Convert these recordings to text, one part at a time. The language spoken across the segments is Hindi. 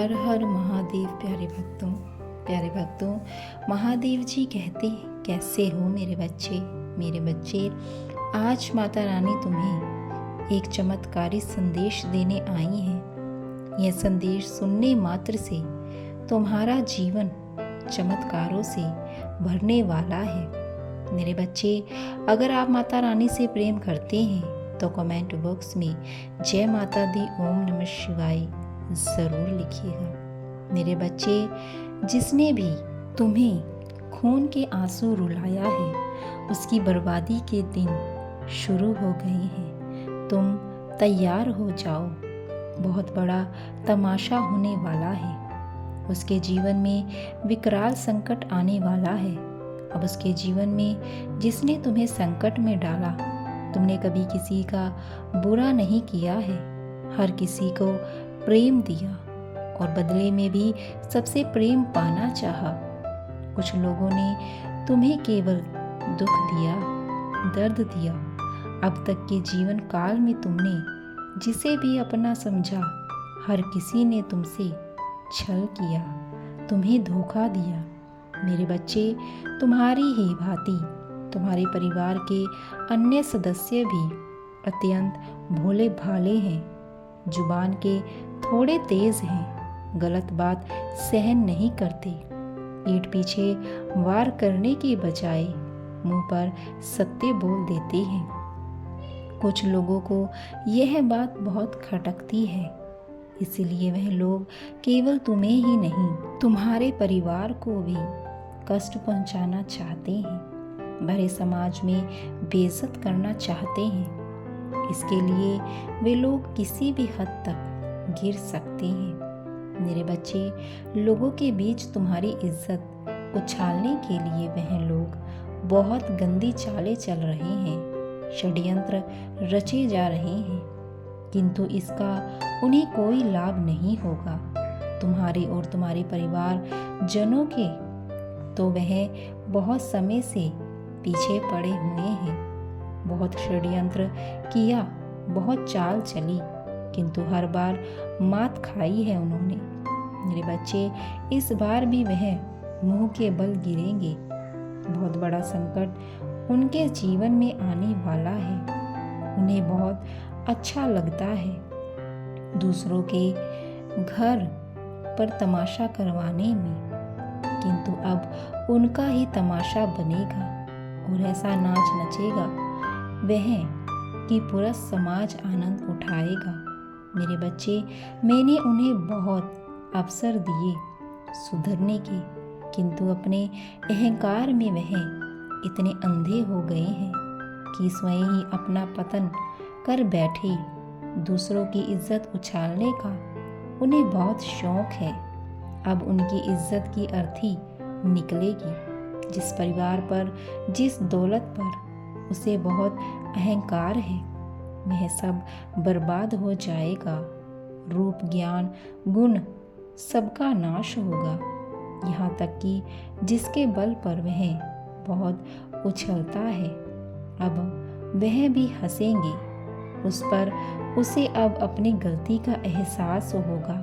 हर हर महादेव। प्यारे भक्तों, महादेव जी कहते हैं, कैसे हो मेरे बच्चे। आज माता रानी तुम्हें एक चमत्कारी संदेश देने आई हैं। यह संदेश सुनने मात्र से तुम्हारा जीवन चमत्कारों से भरने वाला है। मेरे बच्चे, अगर आप माता रानी से प्रेम करते हैं तो कमेंट बॉक्स में जय माता दी ओम नमः शिवाय ज़रूर लिखिएगा। मेरे बच्चे, जिसने भी तुम्हें खून के आंसू रुलाया है उसकी बर्बादी के दिन शुरू हो गए हैं। तुम तैयार हो जाओ, बहुत बड़ा तमाशा होने वाला है। उसके जीवन में विकराल संकट आने वाला है। अब उसके जीवन में जिसने तुम्हें संकट में डाला, तुमने कभी किसी का बुरा नहीं किया है, हर किसी को प्रेम दिया और बदले में भी सबसे प्रेम पाना चाहा। कुछ लोगों ने तुम्हें केवल दुख दिया, दर्द दिया। अब तक के जीवन काल में तुमने जिसे भी अपना समझा, हर किसी ने तुमसे छल किया, तुम्हें धोखा दिया। मेरे बच्चे, तुम्हारी ही भांति तुम्हारे परिवार के अन्य सदस्य भी अत्यंत भोले भाले हैं, जुबान के थोड़े तेज हैं, गलत बात सहन नहीं करते, पीठ पीछे वार करने के बजाय मुंह पर सत्य बोल देते हैं। कुछ लोगों को यह बात बहुत खटकती है, इसलिए वह लोग केवल तुम्हें ही नहीं, तुम्हारे परिवार को भी कष्ट पहुंचाना चाहते हैं, भरे समाज में बेइज्जत करना चाहते हैं। इसके लिए वे लोग किसी भी हद तक गिर सकते हैं। मेरे बच्चे, लोगों के बीच तुम्हारी इज्जत उछालने के लिए वह लोग बहुत गंदी चालें चल रहे हैं, षड्यंत्र रचे जा रहे हैं, किंतु इसका उन्हें कोई लाभ नहीं होगा। तुम्हारे और तुम्हारे परिवार जनों के तो वह बहुत समय से पीछे पड़े हुए हैं। बहुत षड्यंत्र किया, बहुत चाल चली, किंतु हर बार मात खाई है उन्होंने। मेरे बच्चे, इस बार भी वह मुंह के बल गिरेंगे। बहुत बड़ा संकट उनके जीवन में आने वाला है। उन्हें बहुत अच्छा लगता है दूसरों के घर पर तमाशा करवाने में, किंतु अब उनका ही तमाशा बनेगा और ऐसा नाच नचेगा वह कि पूरा समाज आनंद उठाएगा। मेरे बच्चे, मैंने उन्हें बहुत अवसर दिए सुधरने के, किंतु अपने अहंकार में वह इतने अंधे हो गए हैं कि स्वयं ही अपना पतन कर बैठे। दूसरों की इज्जत उछालने का उन्हें बहुत शौक है। अब उनकी इज्जत की अर्थी निकलेगी। जिस परिवार पर, जिस दौलत पर उसे बहुत अहंकार है, वह सब बर्बाद हो जाएगा। रूप, ज्ञान, गुण सबका नाश होगा। यहाँ तक कि जिसके बल पर वह बहुत उछलता है, अब वह भी हंसेंगे उस पर। उसे अब अपनी गलती का एहसास होगा,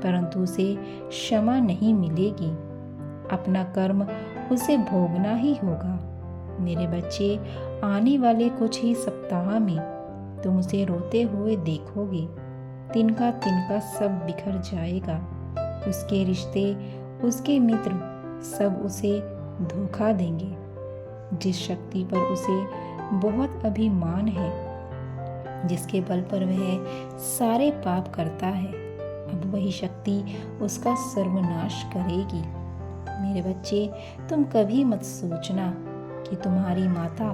परंतु उसे क्षमा नहीं मिलेगी। अपना कर्म उसे भोगना ही होगा। मेरे बच्चे, आने वाले कुछ ही सप्ताह में तुम उसे रोते हुए देखोगे। तिनका तिनका सब बिखर जाएगा। उसके रिश्ते, उसके मित्र सब उसे धोखा देंगे। जिस शक्ति पर उसे बहुत अभिमान है, जिसके बल पर वह सारे पाप करता है, अब वही शक्ति उसका सर्वनाश करेगी। मेरे बच्चे, तुम कभी मत सोचना कि तुम्हारी माता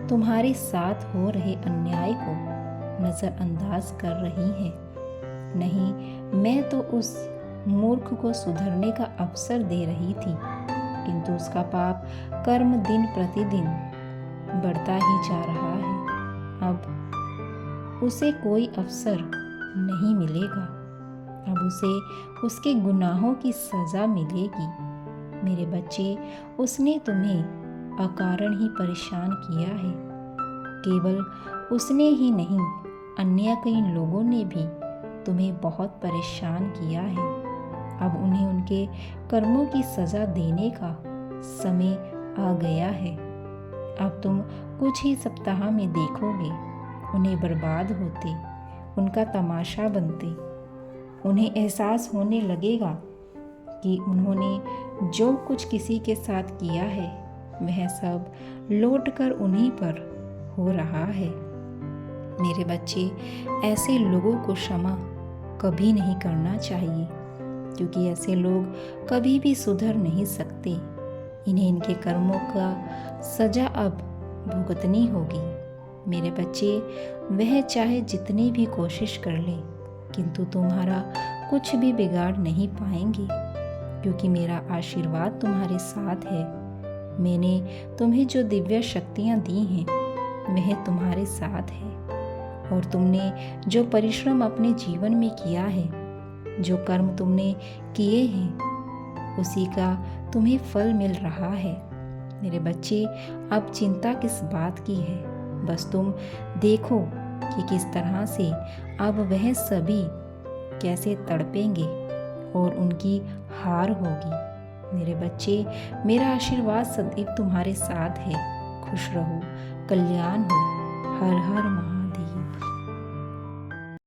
तुम्हारे साथ हो रहे अन्याय को नज़रअंदाज कर रही है। नहीं, मैं तो उस मूर्ख को सुधरने का अवसर दे रही थी, किंतु उसका पाप कर्म दिन प्रतिदिन बढ़ता ही जा रहा है। अब उसे कोई अवसर नहीं मिलेगा। अब उसे उसके गुनाहों की सज़ा मिलेगी। मेरे बच्चे, उसने तुम्हें अकारण ही परेशान किया है। केवल उसने ही नहीं, अन्य कई लोगों ने भी तुम्हें बहुत परेशान किया है। अब उन्हें उनके कर्मों की सजा देने का समय आ गया है। अब तुम कुछ ही सप्ताह में देखोगे उन्हें बर्बाद होते, उनका तमाशा बनते। उन्हें एहसास होने लगेगा कि उन्होंने जो कुछ किसी के साथ किया है वह सब लौटकर उन्हीं पर हो रहा है। मेरे बच्चे, ऐसे लोगों को क्षमा कभी नहीं करना चाहिए, क्योंकि ऐसे लोग कभी भी सुधर नहीं सकते। इन्हें इनके कर्मों का सजा अब भुगतनी होगी। मेरे बच्चे, वह चाहे जितनी भी कोशिश कर ले, किंतु तुम्हारा कुछ भी बिगाड़ नहीं पाएंगे, क्योंकि मेरा आशीर्वाद तुम्हारे साथ है। मैंने तुम्हें जो दिव्य शक्तियाँ दी हैं वह तुम्हारे साथ है, और तुमने जो परिश्रम अपने जीवन में किया है, जो कर्म तुमने किए हैं, उसी का तुम्हें फल मिल रहा है। मेरे बच्चे, अब चिंता किस बात की है? बस तुम देखो कि किस तरह से अब वह सभी कैसे तड़पेंगे और उनकी हार होगी। मेरे बच्चे, मेरा आशीर्वाद सदैव तुम्हारे साथ है। खुश रहो, कल्याण हो। हर हर महादेव।